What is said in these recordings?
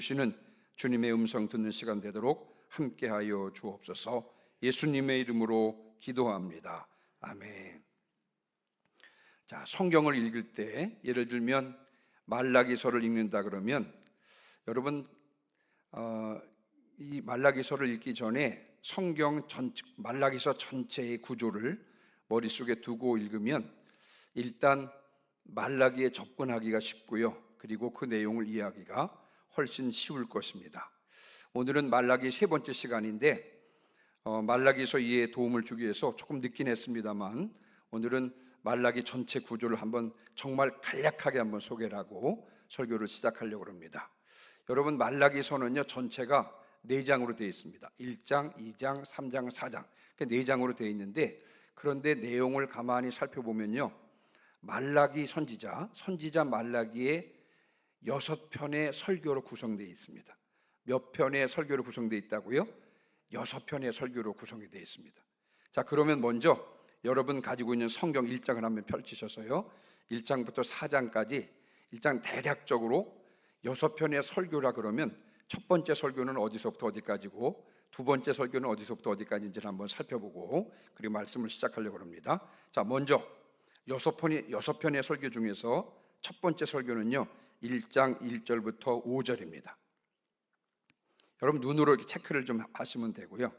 주시는 주님의 음성 듣는 시간 되도록 함께하여 주옵소서. 예수님의 이름으로 기도합니다. 아멘. 자, 성경을 읽을 때 예를 들면 말라기서를 읽는다 그러면 여러분 이 말라기서를 읽기 전에 성경 말라기서 전체의 구조를 머릿속에 두고 읽으면 일단 말라기에 접근하기가 쉽고요. 그리고 그 내용을 이해하기가 훨씬 쉬울 것입니다. 오늘은 말라기 세 번째 시간인데 말라기서 이해에 도움을 주기 위해서 조금 늦긴 했습니다만 오늘은 말라기 전체 구조를 한번 정말 간략하게 한번 소개를 하고 설교를 시작하려고 합니다. 여러분 말라기서는요 전체가 4장으로 되어 있습니다. 1장, 2장, 3장, 4장 4장으로 되어 있는데 그런데 내용을 가만히 살펴보면요 말라기 선지자 말라기의 6편의 설교로 구성되어 있습니다. 몇 편의 설교로 구성되어 있다고요? 6편의 설교로 구성이 되어 있습니다. 자, 그러면 먼저 여러분 가지고 있는 성경 1장을 한번 펼치셔서요 1장부터 4장까지 1장 대략적으로 6편의 설교라 그러면 첫 번째 설교는 어디서부터 어디까지고 두 번째 설교는 어디서부터 어디까지인지를 한번 살펴보고 그리고 말씀을 시작하려고 합니다. 자, 먼저 6편의 설교 중에서 첫 번째 설교는요 1장 1절부터 5절입니다. 여러분 눈으로 이렇게 체크를 좀 하시면 되고요.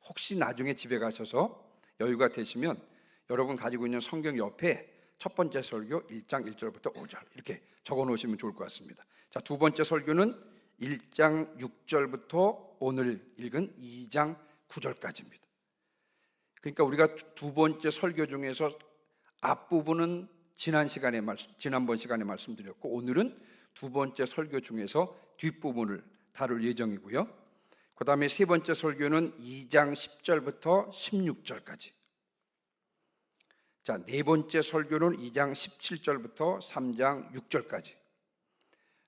혹시 나중에 집에 가셔서 여유가 되시면 여러분 가지고 있는 성경 옆에 첫 번째 설교 1장 1절부터 5절 이렇게 적어 놓으시면 좋을 것 같습니다. 자, 두 번째 설교는 1장 6절부터 오늘 읽은 2장 9절까지입니다. 그러니까 우리가 두 번째 설교 중에서 앞부분은 지난번 시간에 말씀드렸고 오늘은 두 번째 설교 중에서 뒷부분을 다룰 예정이고요. 그 다음에 세 번째 설교는 2장 10절부터 16절까지. 자, 네 번째 설교는 2장 17절부터 3장 6절까지.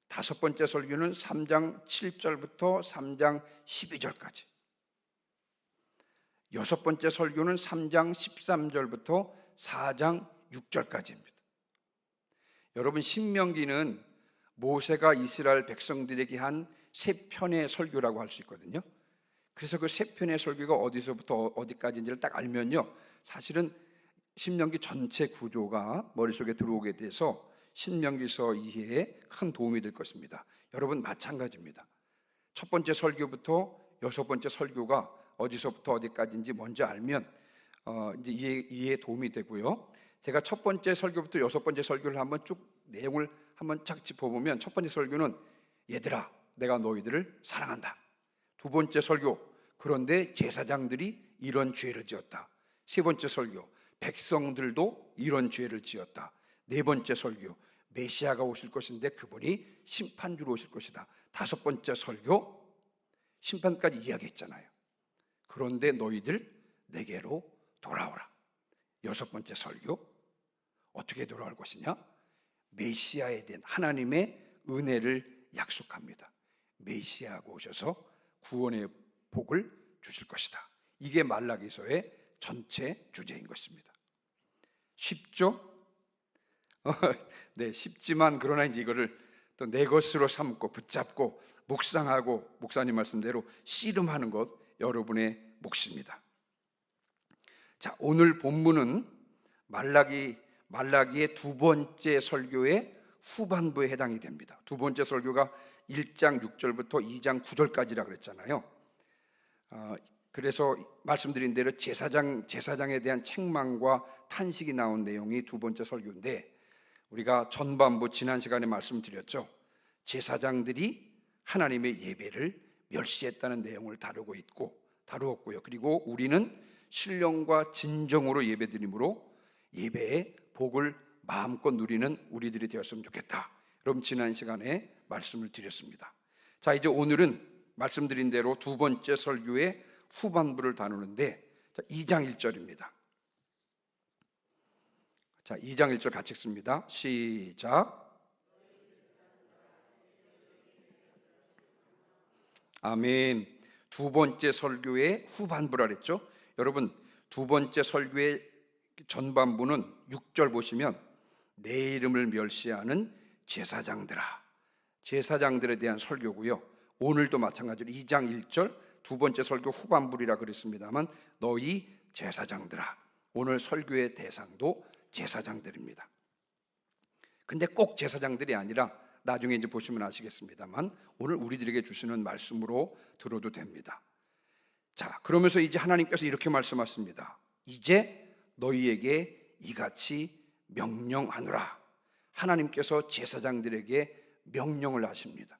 다섯 번째 설교는 3장 7절부터 3장 12절까지. 여섯 번째 설교는 3장 13절부터 4장 6절까지입니다. 여러분 신명기는 모세가 이스라엘 백성들에게 한 3편의 설교라고 할 수 있거든요. 그래서 그 3편의 설교가 어디서부터 어디까지인지를 딱 알면요 사실은 신명기 전체 구조가 머릿속에 들어오게 돼서 신명기서 이해에 큰 도움이 될 것입니다. 여러분 마찬가지입니다. 첫 번째 설교부터 여섯 번째 설교가 어디서부터 어디까지인지 먼저 알면 이제 이해에 도움이 되고요. 제가 첫 번째 설교부터 여섯 번째 설교를 한번 쭉 내용을 한번 쫙 짚어보면 첫 번째 설교는 얘들아 내가 너희들을 사랑한다. 두 번째 설교 그런데 제사장들이 이런 죄를 지었다. 세 번째 설교 백성들도 이런 죄를 지었다. 네 번째 설교 메시아가 오실 것인데 그분이 심판주로 오실 것이다. 다섯 번째 설교 심판까지 이야기했잖아요. 그런데 너희들 내게로 돌아오라. 여섯 번째 설교 어떻게 돌아올 것이냐? 메시아에 대한 하나님의 은혜를 약속합니다. 메시아가 오셔서 구원의 복을 주실 것이다. 이게 말라기서의 전체 주제인 것입니다. 쉽죠? 네, 쉽지만 그러나 이제 이거를 또 내 것으로 삼고 붙잡고 묵상하고 목사님 말씀대로 씨름하는 것 여러분의 몫입니다. 자, 오늘 본문은 말라기의 두 번째 설교의 후반부에 해당이 됩니다. 두 번째 설교가 1장 6절부터 2장 9절까지라 그랬잖아요. 그래서 말씀드린 대로 제사장에 대한 책망과 탄식이 나온 내용이 두 번째 설교인데 우리가 전반부 지난 시간에 말씀드렸죠. 제사장들이 하나님의 예배를 멸시했다는 내용을 다루었고요. 그리고 우리는 신령과 진정으로 예배드림으로 예배의 복을 마음껏 누리는 우리들이 되었으면 좋겠다. 여러분 지난 시간에 말씀을 드렸습니다. 자, 이제 오늘은 말씀드린 대로 두 번째 설교의 후반부를 다루는데 2장 1절입니다. 자, 2장 1절 같이 읽습니다. 시작. 아멘. 두 번째 설교의 후반부라 그랬죠. 여러분 두 번째 설교의 전반부는 6절 보시면 내 이름을 멸시하는 제사장들아, 제사장들에 대한 설교고요. 오늘도 마찬가지로 2장 1절 두 번째 설교 후반부리라 그랬습니다만 너희 제사장들아, 오늘 설교의 대상도 제사장들입니다. 근데 꼭 제사장들이 아니라 나중에 이제 보시면 아시겠습니다만 오늘 우리들에게 주시는 말씀으로 들어도 됩니다. 자, 그러면서 이제 하나님께서 이렇게 말씀하십니다. 이제 너희에게 이같이 명령하노라. 하나님께서 제사장들에게 명령을 하십니다.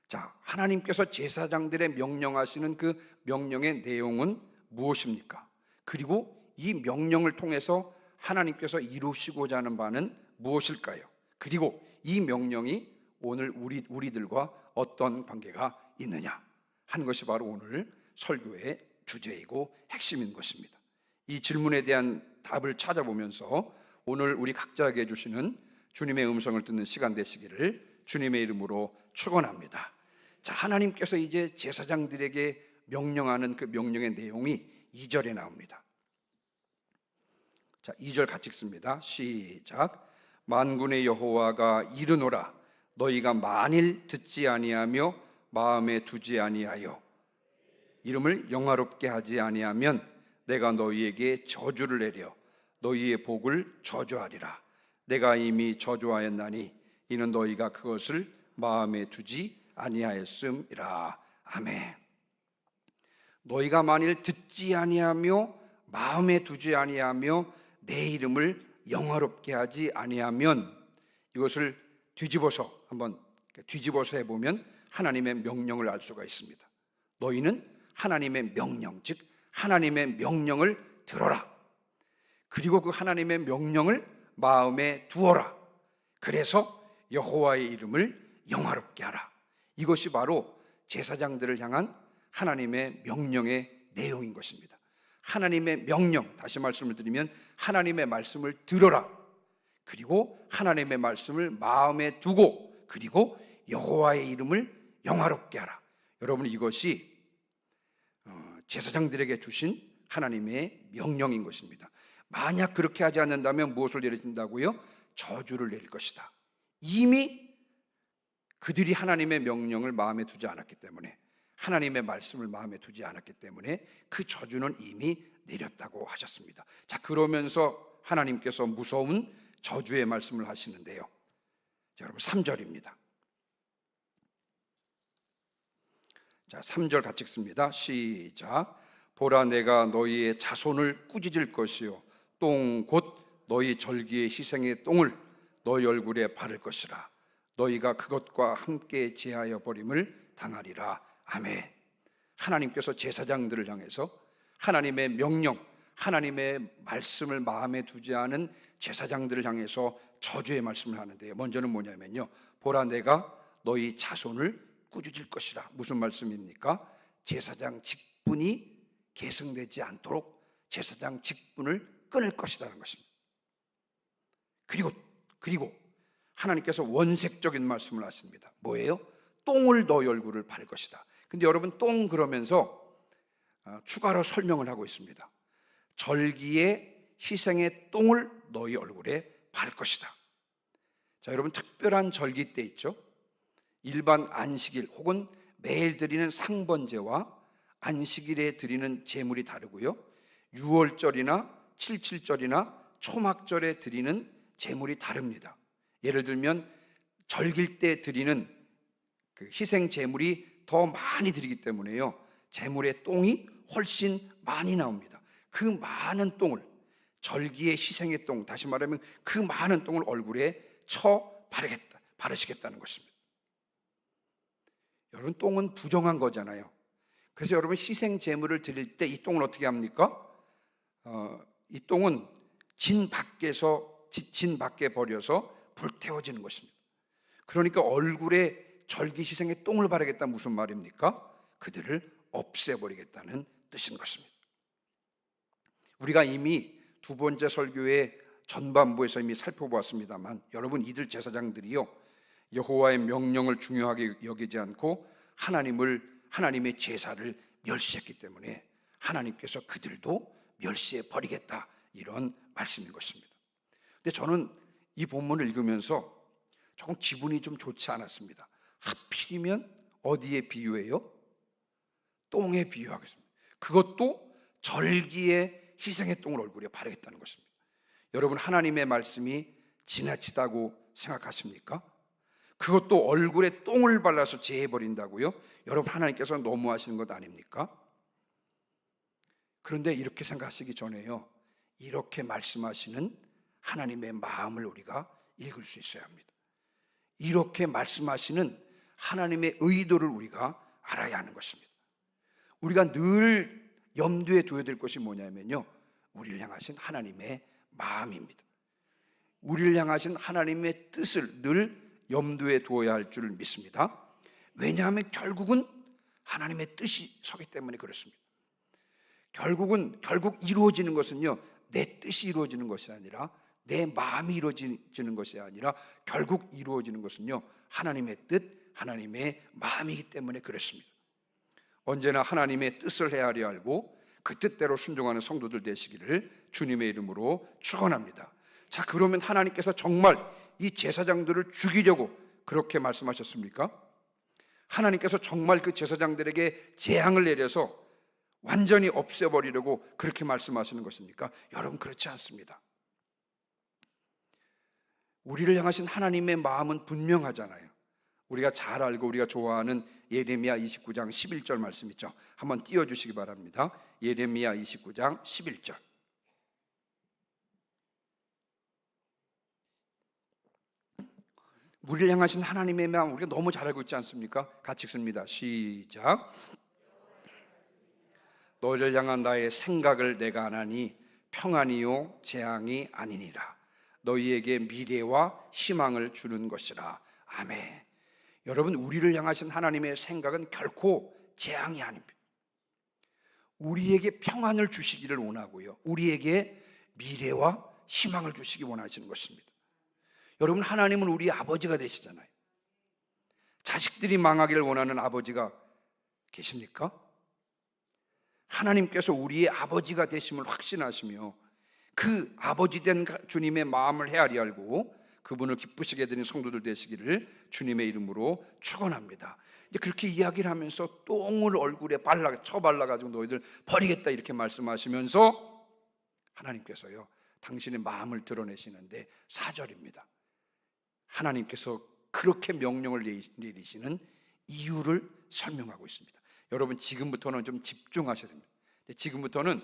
자, 하나님께서 제사장들의 명령하시는 그 명령의 내용은 무엇입니까? 그리고 이 명령을 통해서 하나님께서 이루시고자 하는 바는 무엇일까요? 그리고 이 명령이 오늘 우리들과 어떤 관계가 있느냐 하는 것이 바로 오늘 설교의 주제이고 핵심인 것입니다. 이 질문에 대한 답을 찾아보면서 오늘 우리 각자에게 주시는 주님의 음성을 듣는 시간 되시기를 주님의 이름으로 축원합니다. 자, 하나님께서 이제 제사장들에게 명령하는 그 명령의 내용이 2절에 나옵니다. 자, 2절 같이 읽습니다. 시작. 만군의 여호와가 이르노라. 너희가 만일 듣지 아니하며 마음에 두지 아니하여 이름을 영화롭게 하지 아니하면 내가 너희에게 저주를 내려 너희의 복을 저주하리라. 내가 이미 저주하였나니 이는 너희가 그것을 마음에 두지 아니하였음이라. 아멘. 너희가 만일 듣지 아니하며 마음에 두지 아니하며 내 이름을 영화롭게 하지 아니하면, 이것을 한번 뒤집어서 해보면 하나님의 명령을 알 수가 있습니다. 너희는 하나님의 명령, 즉 하나님의 명령을 들어라. 그리고 그 하나님의 명령을 마음에 두어라. 그래서 여호와의 이름을 영화롭게 하라. 이것이 바로 제사장들을 향한 하나님의 명령의 내용인 것입니다. 하나님의 명령, 다시 말씀을 드리면 하나님의 말씀을 들어라. 그리고 하나님의 말씀을 마음에 두고, 그리고 여호와의 이름을 영화롭게 하라. 여러분, 이것이 제사장들에게 주신 하나님의 명령인 것입니다. 만약 그렇게 하지 않는다면 무엇을 내리신다고요? 저주를 내릴 것이다. 이미 그들이 하나님의 명령을 마음에 두지 않았기 때문에, 하나님의 말씀을 마음에 두지 않았기 때문에 그 저주는 이미 내렸다고 하셨습니다. 자, 그러면서 하나님께서 무서운 저주의 말씀을 하시는데요. 자, 여러분 3절입니다. 자, 3절 같이 읽습니다. 시작. 보라, 내가 너희의 자손을 꾸짖을 것이요 똥 곧 너희 절기의 희생의 똥을 너희 얼굴에 바를 것이라. 너희가 그것과 함께 제하여 버림을 당하리라. 아멘. 하나님께서 제사장들을 향해서 하나님의 명령, 하나님의 말씀을 마음에 두지 않은 제사장들을 향해서 저주의 말씀을 하는데요. 먼저는 뭐냐면요, 보라, 내가 너희 자손을 꾸짖을 것이라. 무슨 말씀입니까? 제사장 직분이 계승되지 않도록 제사장 직분을 끊을 것이라는 것입니다. 그리고 하나님께서 원색적인 말씀을 하십니다. 뭐예요? 똥을 너희 얼굴을 발 것이다. 근데 여러분, 똥 그러면서 추가로 설명을 하고 있습니다. 절기의 희생의 똥을 너희 얼굴에 발 것이다. 자, 여러분, 특별한 절기 때 있죠. 일반 안식일 혹은 매일 드리는 상번제와 안식일에 드리는 제물이 다르고요. 6월절이나 77절이나 초막절에 드리는 제물이 다릅니다. 예를 들면 절길 때 드리는 그 희생 제물이 더 많이 드리기 때문에요, 제물의 똥이 훨씬 많이 나옵니다. 그 많은 똥을, 절기의 희생의 똥, 다시 말하면 그 많은 똥을 얼굴에 바르시겠다는 것입니다. 여러분, 똥은 부정한 거잖아요. 그래서 여러분, 희생 제물을 드릴 때 이 똥을 어떻게 합니까? 이 똥은 진 밖에 버려서 불태워지는 것입니다. 그러니까 얼굴에 절기 희생의 똥을 바르겠다, 무슨 말입니까? 그들을 없애버리겠다는 뜻인 것입니다. 우리가 이미 두 번째 설교의 전반부에서 이미 살펴보았습니다만, 여러분, 이들 제사장들이요, 여호와의 명령을 중요하게 여기지 않고 하나님의 제사를 멸시했기 때문에 하나님께서 그들도 멸시해 버리겠다, 이런 말씀인 것입니다. 근데 저는 이 본문을 읽으면서 조금 기분이 좀 좋지 않았습니다. 하필이면 어디에 비유해요? 똥에 비유하겠습니다. 그것도 절기에 희생의 똥을 얼굴에 바르겠다는 것입니다. 여러분, 하나님의 말씀이 지나치다고 생각하십니까? 그것도 얼굴에 똥을 발라서 제해버린다고요? 여러분, 하나님께서 너무하시는 것 아닙니까? 그런데 이렇게 생각하시기 전에요, 이렇게 말씀하시는 하나님의 마음을 우리가 읽을 수 있어야 합니다. 이렇게 말씀하시는 하나님의 의도를 우리가 알아야 하는 것입니다. 우리가 늘 염두에 둬야 될 것이 뭐냐면요, 우리를 향하신 하나님의 마음입니다. 우리를 향하신 하나님의 뜻을 늘 염두에 두어야 할 줄 믿습니다. 왜냐하면 결국은 하나님의 뜻이 서기 때문에 그렇습니다. 결국 이루어지는 것은요, 내 뜻이 이루어지는 것이 아니라, 내 마음이 이루어지는 것이 아니라, 결국 이루어지는 것은요, 하나님의 뜻, 하나님의 마음이기 때문에 그렇습니다. 언제나 하나님의 뜻을 헤아려 알고 그 뜻대로 순종하는 성도들 되시기를 주님의 이름으로 축원합니다. 자, 그러면 하나님께서 정말 이 제사장들을 죽이려고 그렇게 말씀하셨습니까? 하나님께서 정말 그 제사장들에게 재앙을 내려서 완전히 없애버리려고 그렇게 말씀하시는 것입니까? 여러분, 그렇지 않습니다. 우리를 향하신 하나님의 마음은 분명하잖아요. 우리가 잘 알고 우리가 좋아하는 예레미야 29장 11절 말씀 있죠. 한번 띄워주시기 바랍니다. 예레미야 29장 11절. 우리를 향하신 하나님의 마음 우리가 너무 잘 알고 있지 않습니까? 같이 읽습니다. 시작. 너희를 향한 나의 생각을 내가 아나니 평안이요 재앙이 아니니라. 너희에게 미래와 희망을 주는 것이라. 아멘. 여러분, 우리를 향하신 하나님의 생각은 결코 재앙이 아닙니다. 우리에게 평안을 주시기를 원하고요, 우리에게 미래와 희망을 주시기 원하시는 것입니다. 여러분, 하나님은 우리 아버지가 되시잖아요. 자식들이 망하기를 원하는 아버지가 계십니까? 하나님께서 우리의 아버지가 되심을 확신하시며 그 아버지 된 주님의 마음을 헤아리 알고 그분을 기쁘시게 되는 성도들 되시기를 주님의 이름으로 축원합니다. 이제 그렇게 이야기를 하면서 똥을 얼굴에 쳐발라가지고 너희들 버리겠다 이렇게 말씀하시면서 하나님께서요, 당신의 마음을 드러내시는데 4절입니다. 하나님께서 그렇게 명령을 내리시는 이유를 설명하고 있습니다. 여러분, 지금부터는 좀 집중하셔야 됩니다. 지금부터는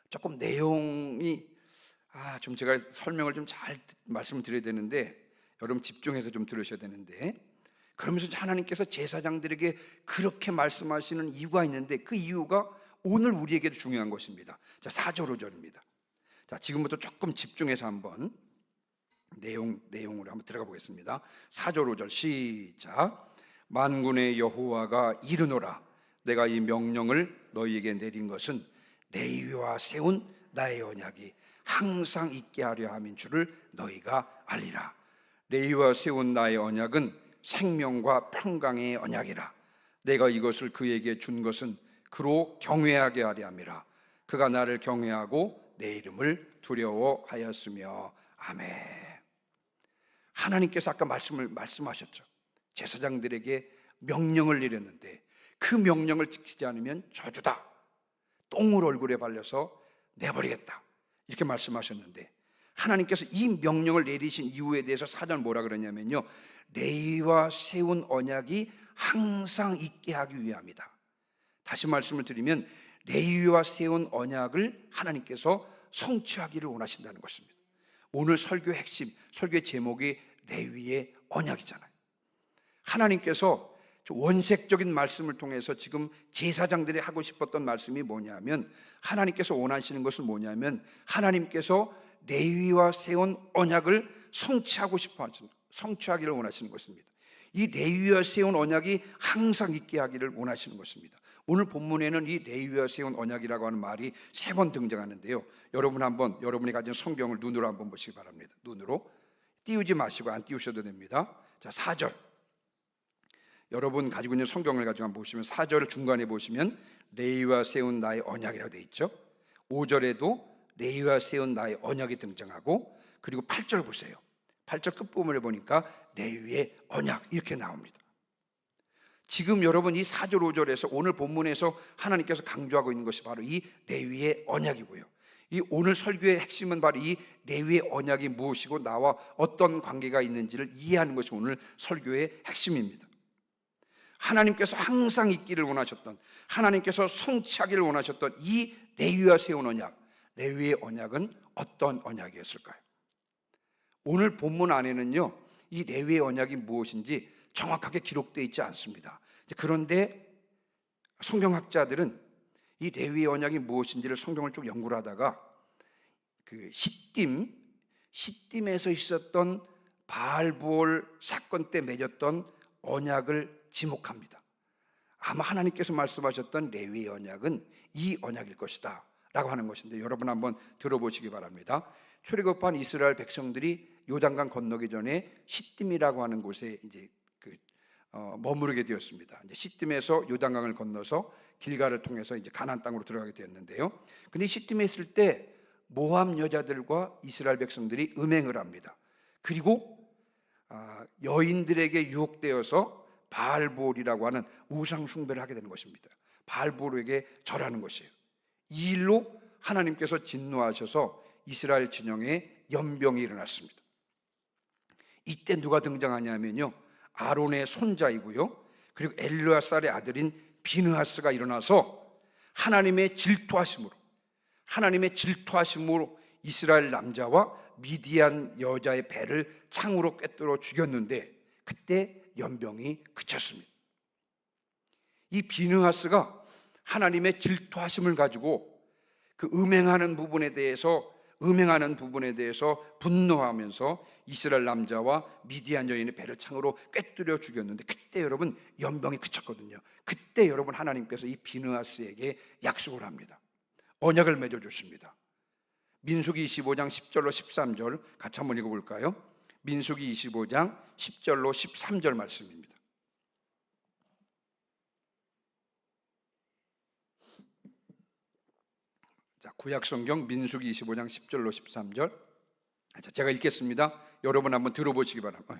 조금 내용이 좀 제가 설명을 좀 잘 말씀을 드려야 되는데 여러분 집중해서 좀 들으셔야 되는데, 그러면서 하나님께서 제사장들에게 그렇게 말씀하시는 이유가 있는데 그 이유가 오늘 우리에게도 중요한 것입니다. 자, 4절 5절입니다. 자, 지금부터 조금 집중해서 한번 내용으로 한번 들어가 보겠습니다. 4절 5절 시작. 만군의 여호와가 이르노라. 내가 이 명령을 너희에게 내린 것은 레위와 세운 나의 언약이 항상 있게 하려 함인 줄을 너희가 알리라. 레위와 세운 나의 언약은 생명과 평강의 언약이라. 내가 이것을 그에게 준 것은 그로 경외하게 하려 함이라. 그가 나를 경외하고 내 이름을 두려워하였으며. 아멘. 하나님께서 아까 말씀하셨죠. 제사장들에게 명령을 내렸는데 그 명령을 지키지 않으면 저주다, 똥을 얼굴에 발려서 내버리겠다 이렇게 말씀하셨는데, 하나님께서 이 명령을 내리신 이유에 대해서 4절 뭐라 그러냐면요, 레위와 세운 언약이 항상 있게 하기 위함이다. 다시 말씀을 드리면 레위와 세운 언약을 하나님께서 성취하기를 원하신다는 것입니다. 오늘 설교 핵심, 설교의 제목이 레위의 언약이잖아요. 하나님께서 원색적인 말씀을 통해서 지금 제사장들이 하고 싶었던 말씀이 뭐냐면, 하나님께서 원하시는 것은 뭐냐면 하나님께서 레위와 세운 언약을 성취하기를 원하시는 것입니다. 이 레위와 세운 언약이 항상 있게 하기를 원하시는 것입니다. 오늘 본문에는 이 레위와 세운 언약이라고 하는 말이 3번 등장하는데요, 여러분 한번 여러분이 가진 성경을 눈으로 한번 보시기 바랍니다. 눈으로 띄우지 마시고 안 띄우셔도 됩니다. 자, 4절 여러분 가지고 있는 성경을 가지고 한번 보시면 4절 중간에 보시면 레위와 세운 나의 언약이라고 되어 있죠. 5절에도 레위와 세운 나의 언약이 등장하고, 그리고 8절 보세요. 8절 끝부분을 보니까 레위의 언약 이렇게 나옵니다. 지금 여러분 이 4절 5절에서 오늘 본문에서 하나님께서 강조하고 있는 것이 바로 이 레위의 언약이고요. 이 오늘 설교의 핵심은 바로 이 레위의 언약이 무엇이고 나와 어떤 관계가 있는지를 이해하는 것이 오늘 설교의 핵심입니다. 하나님께서 항상 있기를 원하셨던, 하나님께서 성취하기를 원하셨던 이 레위와 세운 언약, 레위의 언약은 어떤 언약이었을까요? 오늘 본문 안에는요, 이 레위의 언약이 무엇인지 정확하게 기록되어 있지 않습니다. 그런데 성경학자들은 이 레위의 언약이 무엇인지를 성경을 쭉 연구를 하다가 그 시딤에서 있었던 바알부올 사건 때 맺었던 언약을 지목합니다. 아마 하나님께서 말씀하셨던 레위의 언약은 이 언약일 것이다 라고 하는 것인데, 여러분 한번 들어보시기 바랍니다. 출애굽한 이스라엘 백성들이 요단강 건너기 전에 시딤이라고 하는 곳에 이제 머무르게 되었습니다. 이제 시딤에서 요단강을 건너서 길가를 통해서 이제 가나안 땅으로 들어가게 되었는데요. 근데 시딤에 있을 때 모압 여자들과 이스라엘 백성들이 음행을 합니다. 그리고 여인들에게 유혹되어서 바알볼이라고 하는 우상 숭배를 하게 되는 것입니다. 바알볼에게 절하는 것이에요. 이 일로 하나님께서 진노하셔서 이스라엘 진영에 연병이 일어났습니다. 이때 누가 등장하냐면요, 아론의 손자이고요, 그리고 엘르아살의 아들인 비느하스가 일어나서 하나님의 질투하심으로 이스라엘 남자와 미디안 여자의 배를 창으로 꿰뚫어 죽였는데, 그때 연병이 그쳤습니다. 이 비느하스가 하나님의 질투하심을 가지고 그 음행하는 부분에 대해서 분노하면서 이스라엘 남자와 미디안 여인의 배를 창으로 꿰뚫어 죽였는데, 그때 여러분 연병이 그쳤거든요. 그때 여러분 하나님께서 이 비느하스에게 약속을 합니다. 언약을 맺어 주십니다. 민수기 25장 10절로 13절 같이 한번 읽어볼까요? 민수기 25장 10절로 13절 말씀입니다. 자, 구약성경 민수기 25장 10절로 13절. 자, 제가 읽겠습니다. 여러분 한번 들어보시기 바랍니다.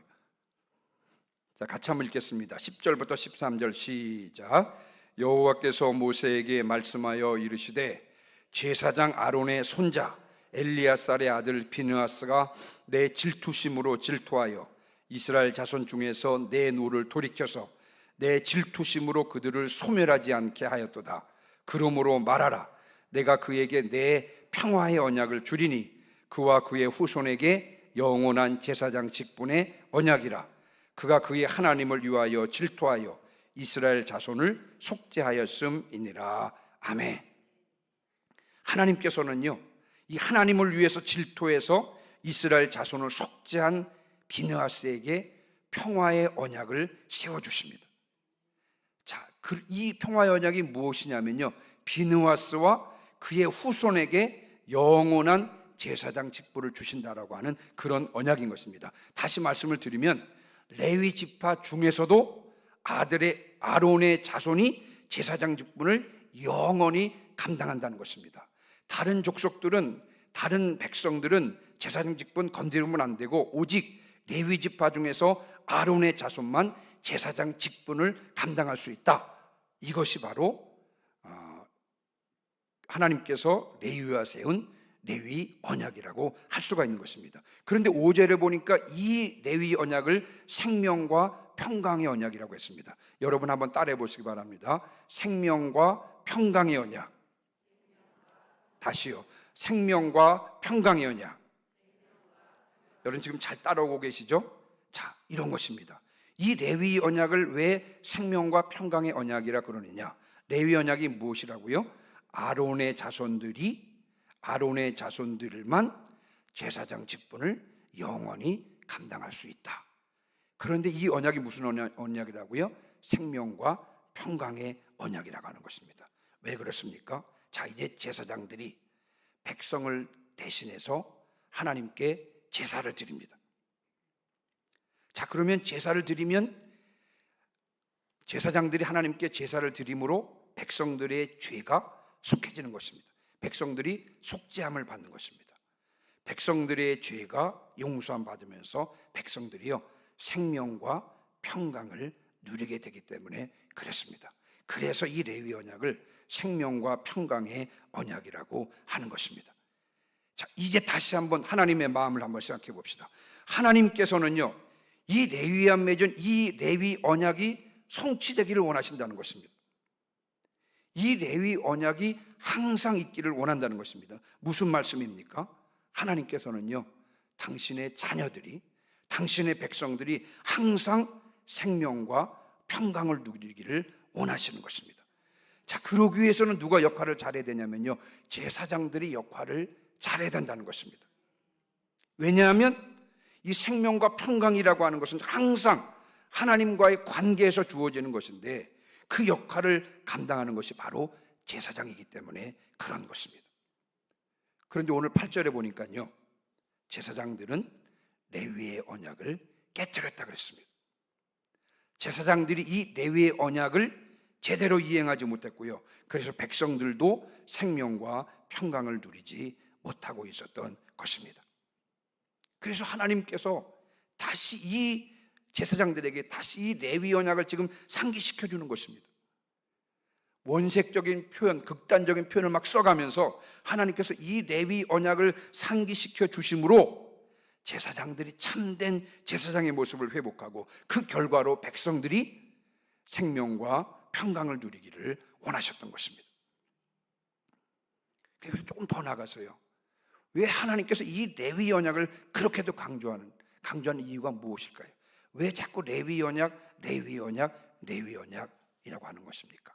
자, 같이 한번 읽겠습니다. 10절부터 13절 시작. 여호와께서 모세에게 말씀하여 이르시되, 제사장 아론의 손자 엘리야살의 아들 비느하스가 내 질투심으로 질투하여 이스라엘 자손 중에서 내 노를 돌이켜서 내 질투심으로 그들을 소멸하지 않게 하였도다. 그러므로 말하라. 내가 그에게 내 평화의 언약을 주리니 그와 그의 후손에게 영원한 제사장 직분의 언약이라. 그가 그의 하나님을 위하여 질투하여 이스라엘 자손을 속죄하였음이니라. 아멘. 하나님께서는요, 이 하나님을 위해서 질투해서 이스라엘 자손을 속죄한 비느하스에게 평화의 언약을 세워주십니다. 자, 이 평화의 언약이 무엇이냐면요, 비느하스와 그의 후손에게 영원한 제사장 직분을 주신다라고 하는 그런 언약인 것입니다. 다시 말씀을 드리면, 레위 지파 중에서도 아론의 자손이 제사장 직분을 영원히 감당한다는 것입니다. 다른 족속들은, 다른 백성들은 제사장 직분 건드리면 안 되고, 오직 레위 지파 중에서 아론의 자손만 제사장 직분을 감당할 수 있다. 이것이 바로 하나님께서 레위와 세운 레위 언약이라고 할 수가 있는 것입니다. 그런데 5절에 보니까 이 레위 언약을 생명과 평강의 언약이라고 했습니다. 여러분 한번 따라해 보시기 바랍니다. 생명과 평강의 언약. 다시요. 생명과 평강의 언약. 여러분 지금 잘 따라오고 계시죠? 자, 이런 것입니다. 이 레위 언약을 왜 생명과 평강의 언약이라 그러느냐? 레위 언약이 무엇이라고요? 아론의 자손들만 제사장 직분을 영원히 감당할 수 있다. 그런데 이 언약이 무슨 언약이라고요? 생명과 평강의 언약이라고 하는 것입니다. 왜 그렇습니까? 자, 이제 제사장들이 백성을 대신해서 하나님께 제사를 드립니다. 자, 그러면 제사를 드리면 제사장들이 하나님께 제사를 드림으로 백성들의 죄가 속해지는 것입니다. 백성들이 속죄함을 받는 것입니다. 백성들의 죄가 용서함 받으면서 백성들이요 생명과 평강을 누리게 되기 때문에 그렇습니다. 그래서 이 레위 언약을 생명과 평강의 언약이라고 하는 것입니다. 자, 이제 다시 한번 하나님의 마음을 한번 생각해 봅시다. 하나님께서는요, 이 레위와 맺은 이 레위 언약이 성취되기를 원하신다는 것입니다. 이 레위 언약이 항상 있기를 원한다는 것입니다. 무슨 말씀입니까? 하나님께서는요, 당신의 자녀들이, 당신의 백성들이 항상 생명과 평강을 누리기를 원하시는 것입니다. 자, 그러기 위해서는 누가 역할을 잘해야 되냐면요, 제사장들이 역할을 잘해야 된다는 것입니다. 왜냐하면 이 생명과 평강이라고 하는 것은 항상 하나님과의 관계에서 주어지는 것인데, 그 역할을 감당하는 것이 바로 제사장이기 때문에 그런 것입니다. 그런데 오늘 8절에 보니까요, 제사장들은 레위의 언약을 깨뜨렸다 그랬습니다. 제사장들이 이 레위의 언약을 제대로 이행하지 못했고요, 그래서 백성들도 생명과 평강을 누리지 못하고 있었던 것입니다. 그래서 하나님께서 다시 이 제사장들에게 다시 이 레위 언약을 지금 상기시켜 주는 것입니다. 원색적인 표현, 극단적인 표현을 막 써가면서 하나님께서 이 레위 언약을 상기시켜 주심으로 제사장들이 참된 제사장의 모습을 회복하고, 그 결과로 백성들이 생명과 평강을 누리기를 원하셨던 것입니다. 그래서 조금 더 나가서요, 왜 하나님께서 이 레위 언약을 그렇게도 강조하는 이유가 무엇일까요? 왜 자꾸 레위 언약, 레위 언약, 레위 언약이라고 하는 것입니까?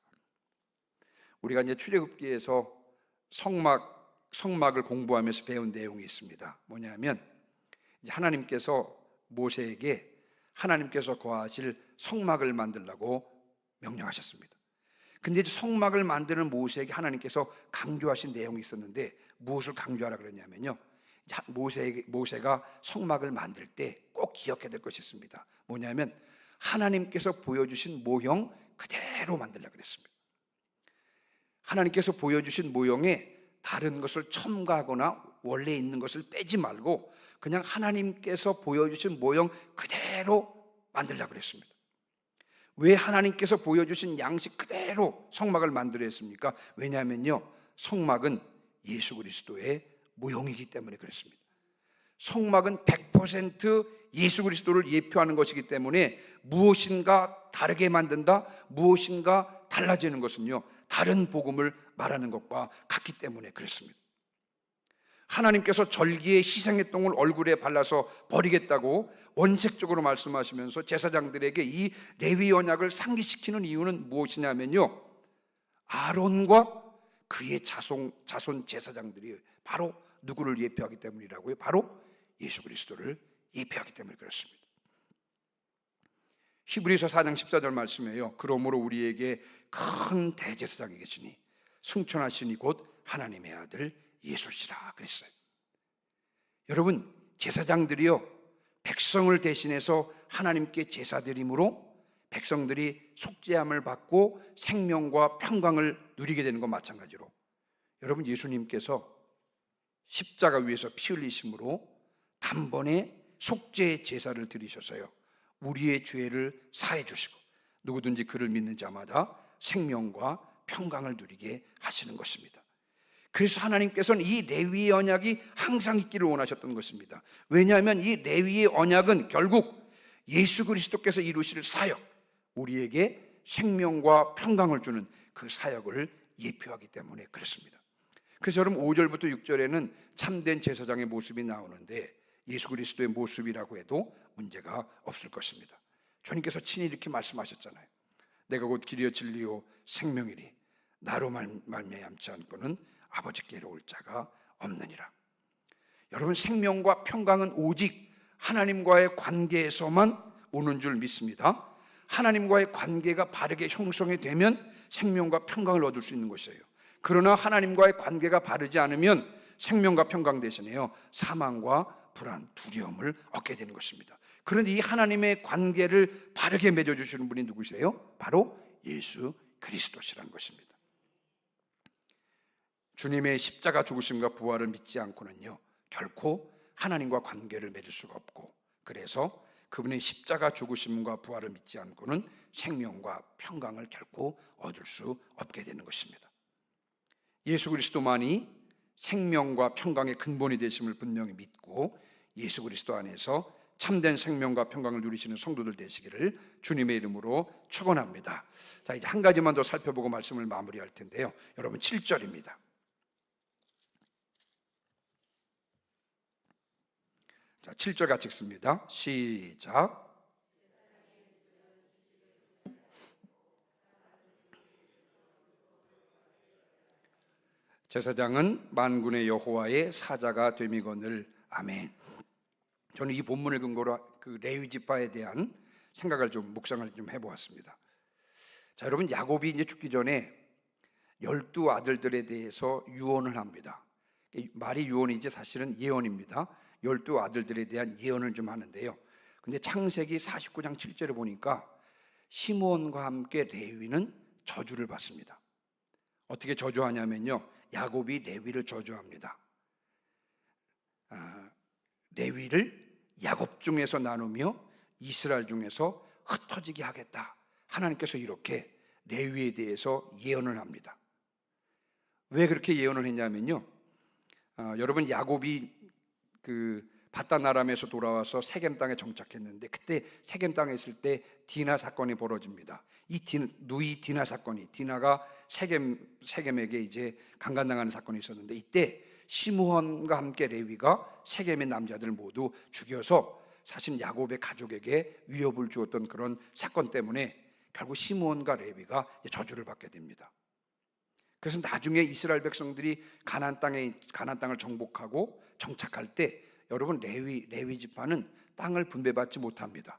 우리가 이제 출애굽기에서 성막을 공부하면서 배운 내용이 있습니다. 뭐냐면, 이제 하나님께서 모세에게 하나님께서 거하실 성막을 만들라고 명령하셨습니다. 근데 이제 성막을 만드는 모세에게 하나님께서 강조하신 내용이 있었는데, 무엇을 강조하라 그랬냐면요, 모세가 성막을 만들 때 꼭 기억해야 될 것이 있습니다. 뭐냐면, 하나님께서 보여주신 모형 그대로 만들라 그랬습니다. 하나님께서 보여주신 모형에 다른 것을 첨가하거나 원래 있는 것을 빼지 말고 그냥 하나님께서 보여주신 모형 그대로 만들라 그랬습니다. 왜 하나님께서 보여주신 양식 그대로 성막을 만들어 했습니까? 왜냐하면요, 성막은 예수 그리스도의 모형이기 때문에 그렇습니다. 성막은 100% 예수 그리스도를 예표하는 것이기 때문에 무엇인가 다르게 만든다, 무엇인가 달라지는 것은요, 다른 복음을 말하는 것과 같기 때문에 그렇습니다. 하나님께서 절기에 희생의 똥을 얼굴에 발라서 버리겠다고 원색적으로 말씀하시면서 제사장들에게 이 레위 언약을 상기시키는 이유는 무엇이냐면요, 아론과 그의 자손 제사장들이 바로 누구를 예표하기 때문이라고요? 바로 예수 그리스도를 예표하기 때문에 그렇습니다. 히브리서 4장 14절 말씀이에요. 그러므로 우리에게 큰 대제사장이 계시니 승천하시니 곧 하나님의 아들 예수시라 그랬어요. 여러분, 제사장들이요, 백성을 대신해서 하나님께 제사드림으로 백성들이 속죄함을 받고 생명과 평강을 누리게 되는 것 마찬가지로, 여러분, 예수님께서 십자가 위에서 피 흘리심으로 단번에 속죄의 제사를 드리셔서요, 우리의 죄를 사해 주시고 누구든지 그를 믿는 자마다 생명과 평강을 누리게 하시는 것입니다. 그래서 하나님께서는 이 레위의 언약이 항상 있기를 원하셨던 것입니다. 왜냐하면 이 레위의 언약은 결국 예수 그리스도께서 이루실 사역, 우리에게 생명과 평강을 주는 그 사역을 예표하기 때문에 그렇습니다. 그래서 여러분, 5절부터 6절에는 참된 제사장의 모습이 나오는데 예수 그리스도의 모습이라고 해도 문제가 없을 것입니다. 주님께서 친히 이렇게 말씀하셨잖아요. 내가 곧 길이요 진리요 생명이니 나로 말미암지 않고는 아버지께로 올 자가 없느니라. 여러분, 생명과 평강은 오직 하나님과의 관계에서만 오는 줄 믿습니다. 하나님과의 관계가 바르게 형성이 되면 생명과 평강을 얻을 수 있는 것이에요. 그러나 하나님과의 관계가 바르지 않으면 생명과 평강 대신에요, 사망과 불안, 두려움을 얻게 되는 것입니다. 그런데 이 하나님의 관계를 바르게 맺어주시는 분이 누구세요? 바로 예수 그리스도시라는 것입니다. 주님의 십자가 죽으심과 부활을 믿지 않고는요, 결코 하나님과 관계를 맺을 수가 없고, 그래서 그분의 십자가 죽으심과 부활을 믿지 않고는 생명과 평강을 결코 얻을 수 없게 되는 것입니다. 예수 그리스도만이 생명과 평강의 근본이 되심을 분명히 믿고 예수 그리스도 안에서 참된 생명과 평강을 누리시는 성도들 되시기를 주님의 이름으로 축원합니다. 자, 이제 한 가지만 더 살펴보고 말씀을 마무리할 텐데요. 여러분 7절입니다. 자, 7절 같이 읽습니다. 시작. 제사장은 만군의 여호와의 사자가 됨이거늘. 아멘. 저는 이 본문을 근거로 그 레위 지파에 대한 생각을 묵상을 해보았습니다. 자, 여러분 야곱이 이제 죽기 전에 12 아들들에 대해서 유언을 합니다. 말이 유언이지 사실은 예언입니다. 12 아들들에 대한 예언을 좀 하는데요. 근데 창세기 49장 7절에 보니까 시므온과 함께 레위는 저주를 받습니다. 어떻게 저주하냐면요, 야곱이 레위를 저주합니다. 레위를 야곱 중에서 나누며 이스라엘 중에서 흩어지게 하겠다. 하나님께서 이렇게 레위에 대해서 예언을 합니다. 왜 그렇게 예언을 했냐면요, 여러분 야곱이 그 바단 아람에서 돌아와서 세겜 땅에 정착했는데, 그때 세겜 땅에 있을 때 디나 사건이 벌어집니다. 이 누이 디나 사건이, 디나가 세겜에게 이제 강간당하는 사건이 있었는데, 이때 시므온과 함께 레위가 세겜의 남자들 모두 죽여서 사실 야곱의 가족에게 위협을 주었던 그런 사건 때문에 결국 시므온과 레위가 저주를 받게 됩니다. 그래서 나중에 이스라엘 백성들이 가나안 땅을 정복하고 정착할 때 여러분 레위 지파는 땅을 분배받지 못합니다.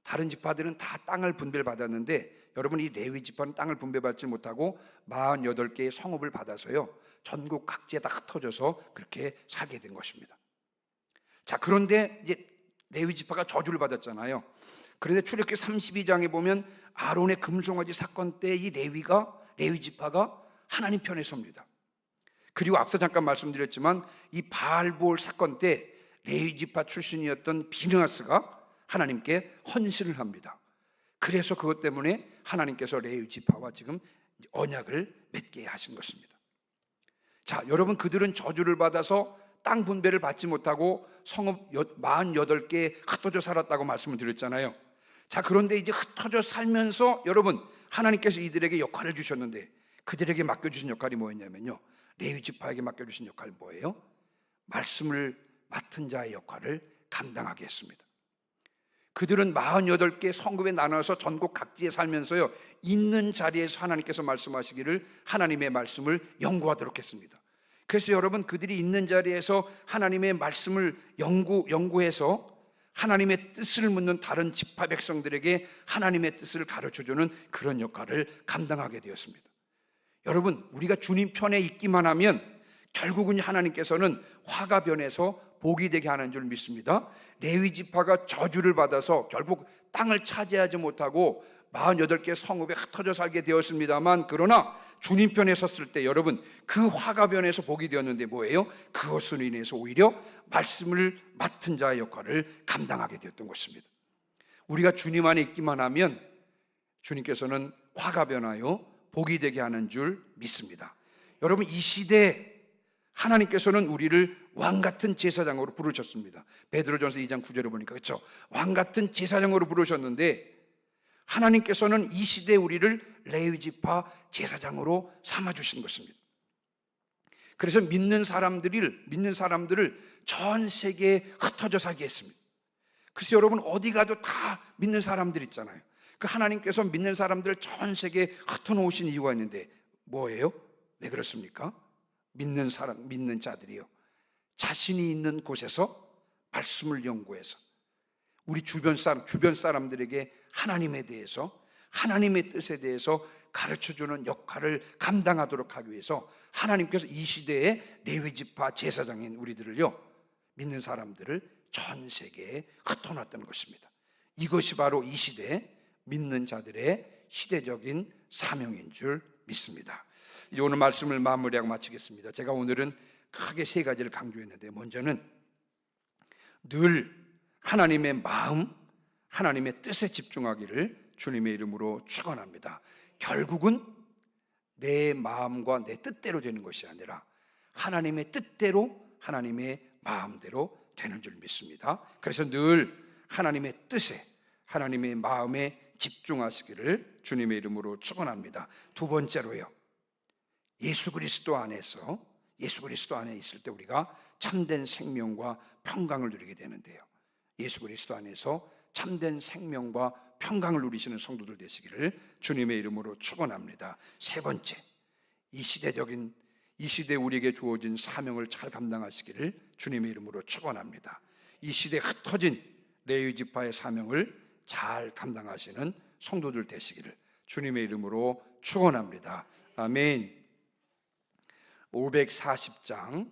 다른 지파들은 다 땅을 분배받았는데 여러분 이 레위 지파는 땅을 분배받지 못하고 48개의 성읍을 받아서요 전국 각지에 다 흩어져서 그렇게 살게 된 것입니다. 자, 그런데 이제 레위 지파가 저주를 받았잖아요. 그런데 출애굽기 32장에 보면 아론의 금송아지 사건 때 이 레위 지파가 하나님 편에 섭니다. 그리고 앞서 잠깐 말씀드렸지만 이 바알볼 사건 때 레위 지파 출신이었던 비느하스가 하나님께 헌신을 합니다. 그래서 그것 때문에 하나님께서 레위 지파와 지금 언약을 맺게 하신 것입니다. 자, 여러분 그들은 저주를 받아서 땅 분배를 받지 못하고 성읍 48개 흩어져 살았다고 말씀을 드렸잖아요. 자, 그런데 이제 흩어져 살면서 여러분 하나님께서 이들에게 역할을 주셨는데 그들에게 맡겨주신 역할이 뭐였냐면요, 레위 지파에게 맡겨주신 역할이 뭐예요? 말씀을 맡은 자의 역할을 감당하게 했습니다. 그들은 48개 성읍에 나눠서 전국 각지에 살면서요 있는 자리에서 하나님께서 말씀하시기를 하나님의 말씀을 연구하도록 했습니다. 그래서 여러분 그들이 있는 자리에서 하나님의 말씀을 연구해서 하나님의 뜻을 묻는 다른 지파 백성들에게 하나님의 뜻을 가르쳐주는 그런 역할을 감당하게 되었습니다. 여러분 우리가 주님 편에 있기만 하면 결국은 하나님께서는 화가 변해서 복이 되게 하는 줄 믿습니다. 레위 지파가 저주를 받아서 결국 땅을 차지하지 못하고 48개 성읍에 흩어져 살게 되었습니다만, 그러나 주님 편에 섰을 때 여러분 그 화가 변해서 복이 되었는데 뭐예요? 그것으로 인해서 오히려 말씀을 맡은 자의 역할을 감당하게 되었던 것입니다. 우리가 주님 안에 있기만 하면 주님께서는 화가 변하여 복이 되게 하는 줄 믿습니다. 여러분 이 시대에 하나님께서는 우리를 왕같은 제사장으로 부르셨습니다. 베드로전서 2장 9절에 보니까 그렇죠? 왕같은 제사장으로 부르셨는데 하나님께서는 이 시대에 우리를 레위 지파 제사장으로 삼아주신 것입니다. 그래서 믿는 사람들을 전 세계에 흩어져 살게 했습니다. 그래서 여러분 어디 가도 다 믿는 사람들 있잖아요. 그 하나님께서 믿는 사람들을 전 세계에 흩어놓으신 이유가 있는데 뭐예요? 왜 그렇습니까? 믿는 자들이요 자신이 있는 곳에서 말씀을 연구해서 우리 주변 사람들에게 하나님에 대해서, 하나님의 뜻에 대해서 가르쳐주는 역할을 감당하도록 하기 위해서 하나님께서 이 시대에 레위 지파 제사장인 우리들을요 믿는 사람들을 전 세계에 흩어놨다는 것입니다. 이것이 바로 이 시대에 믿는 자들의 시대적인 사명인 줄 믿습니다. 이제 오늘 말씀을 마무리하고 마치겠습니다. 제가 오늘은 크게 세 가지를 강조했는데, 먼저는 늘 하나님의 마음, 하나님의 뜻에 집중하기를 주님의 이름으로 축원합니다. 결국은 내 마음과 내 뜻대로 되는 것이 아니라 하나님의 뜻대로, 하나님의 마음대로 되는 줄 믿습니다. 그래서 늘 하나님의 뜻에, 하나님의 마음에 집중하시기를 주님의 이름으로 축원합니다. 두 번째로요, 예수 그리스도 안에 있을 때 우리가 참된 생명과 평강을 누리게 되는데요, 예수 그리스도 안에서 참된 생명과 평강을 누리시는 성도들 되시기를 주님의 이름으로 축원합니다. 세 번째, 이 시대 우리에게 주어진 사명을 잘 감당하시기를 주님의 이름으로 축원합니다. 이 시대에 흩어진 레위 지파의 사명을 잘 감당하시는 성도들 되시기를 주님의 이름으로 축원합니다. 아멘. 540장